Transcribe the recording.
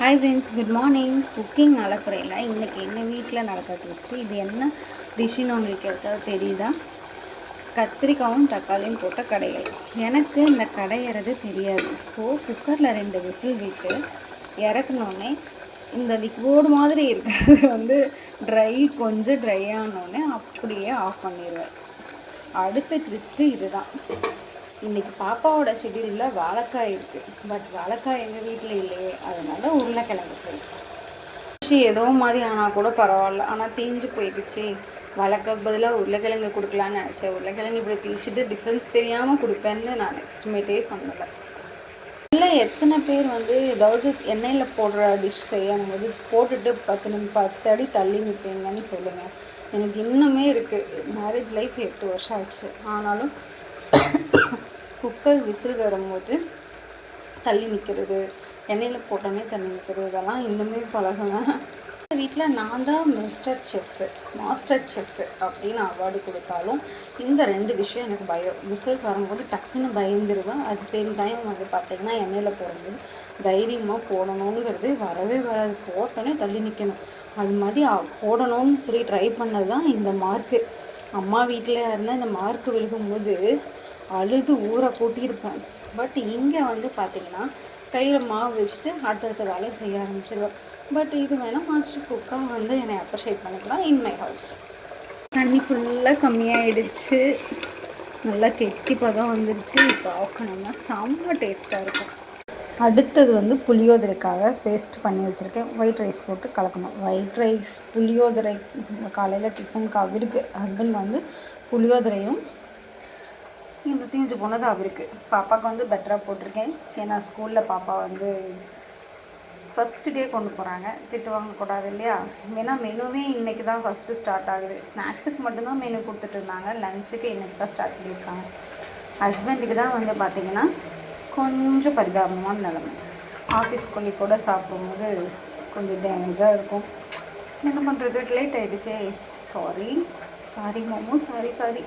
Hi friends, good morning. Cooking நடக்கிறேன். இன்றைக்கி எங்கள் வீட்டில் நடக்கிற டேஸ்ட்டு இது என்ன டிஷ்ஷுன்னு உங்களுக்கு ஏதாவது தெரியுதா? கத்திரிக்காயும் தக்காளியும் போட்ட கடைகள். எனக்கு இந்த கடையிறது தெரியாது. ஸோ குக்கரில் 2 விசில் விட்டு இறக்குனோடனே இந்த லிக்விட் மாதிரி இருக்கிறது கொஞ்சம் ட்ரை ஆனோடனே அப்படியே ஆஃப் பண்ணிடுவேன். அடுத்த ட்விஸ்ட்டு இதுதான். இன்றைக்கி பாப்பாவோட ஷெட்யூலில் வாழைக்காய் இருக்குது. பட் வாழைக்காய் எங்கள் வீட்டில் இல்லையே, அதனால் உருளைக்கிழங்கு சரி ஏதோ மாதிரி ஆனால் கூட பரவாயில்ல. ஆனால் தீஞ்சு போயிடுச்சு. வாழைக்காய்க்கு பதிலாக உருளைக்கிழங்கு கொடுக்கலான்னு நினச்சேன். உருளைக்கிழங்கு இப்படி தீச்சிட்டு டிஃப்ரென்ஸ் தெரியாமல் கொடுப்பேன்னு நான் எஸ்டிமேட்டே பண்ணலை. இல்லை, எத்தனை பேர் ஏதாவது எண்ணெயில் போடுற டிஷ் செய்யும் போது போட்டுட்டு 10 அடி தள்ளி நிற்பீங்கன்னு சொல்லுங்கள். எனக்கு இன்னுமே இருக்குது. மேரேஜ் லைஃப் 8 வருஷம் ஆச்சு. ஆனாலும் குக்கர் விசில் வரும்போது தள்ளி நிற்கிறது, எண்ணெயில் போட்டோன்னே தள்ளி நிற்கிறது, இதெல்லாம் இன்னுமே பழகுவேன். வீட்டில் நான் தான் மாஸ்டர் செஃப்பு அப்படின்னு அவார்டு கொடுத்தாலும் இந்த 2 விஷயம் எனக்கு பயம். விசில் வரும்போது டக்குன்னு பயந்துருவேன். அது சேம் டைம் பார்த்திங்கன்னா எண்ணெயில் போடும்போது தைரியமாக போடணுங்கிறது வரவே வராது. போட்டோன்னே தள்ளி நிற்கணும். அது மாதிரி போடணும்னு சொல்லி ட்ரை பண்ணது தான் இந்த மார்க்கு. அம்மா வீட்டில் இருந்தால் இந்த மார்க்கு விழுகும்போது அழுது ஊரை கூட்டியிருப்பேன். பட் இங்கே பார்த்திங்கன்னா கையில் மாவு வச்சுட்டு அடுத்தடுத்த வேலையை செய்ய ஆரம்பிச்சிடுவேன். பட் இது வேணால் மாஸ்டர் குக்காக என்னை அப்ரிஷியேட் பண்ணிக்கலாம் இன் மை ஹவுஸ். தண்ணி ஃபுல்லாக கம்மியாகிடுச்சு. நல்லா கெட்டி பதம் வந்துடுச்சு. இப்போ ஆஃப் பண்ணோம்னா செம்ம டேஸ்ட்டாக இருக்கும். அடுத்தது புளியோதரைக்காக பேஸ்ட் பண்ணி வச்சுருக்கேன். ஒயிட் ரைஸ் போட்டு கலக்கணும். ஒயிட் ரைஸ் புளியோதரை காலையில் டிஃபனுக்கு அவருக்கு ஹஸ்பண்ட் புளியோதரையும் இந்த தீஞ்சு போனது அவருக்கு. பாப்பாவுக்கு பெட்டராக போட்டிருக்கேன். ஏன்னா ஸ்கூலில் பாப்பா ஃபஸ்ட்டு டே கொண்டு போகிறாங்க, திட்டு வாங்கக்கூடாது இல்லையா? ஏன்னா மெனுவே இன்றைக்கி தான் ஃபஸ்ட்டு ஸ்டார்ட் ஆகுது. ஸ்நாக்ஸுக்கு மட்டும்தான் மெனு கொடுத்துட்டு இருந்தாங்க. லஞ்சுக்கு இன்றைக்கி தான் ஸ்டார்ட் பண்ணியிருக்காங்க. ஹஸ்பண்டுக்கு தான் பார்த்திங்கன்னா கொஞ்சம் பரிதாபமான நிலைமை. ஆஃபீஸ் கொல்லி கூட சாப்பிடும்போது கொஞ்சம் டேமேஜாக இருக்கும். என்ன பண்ணுறது, லேட் ஆகிடுச்சே. சாரி மோமோ, சாரி.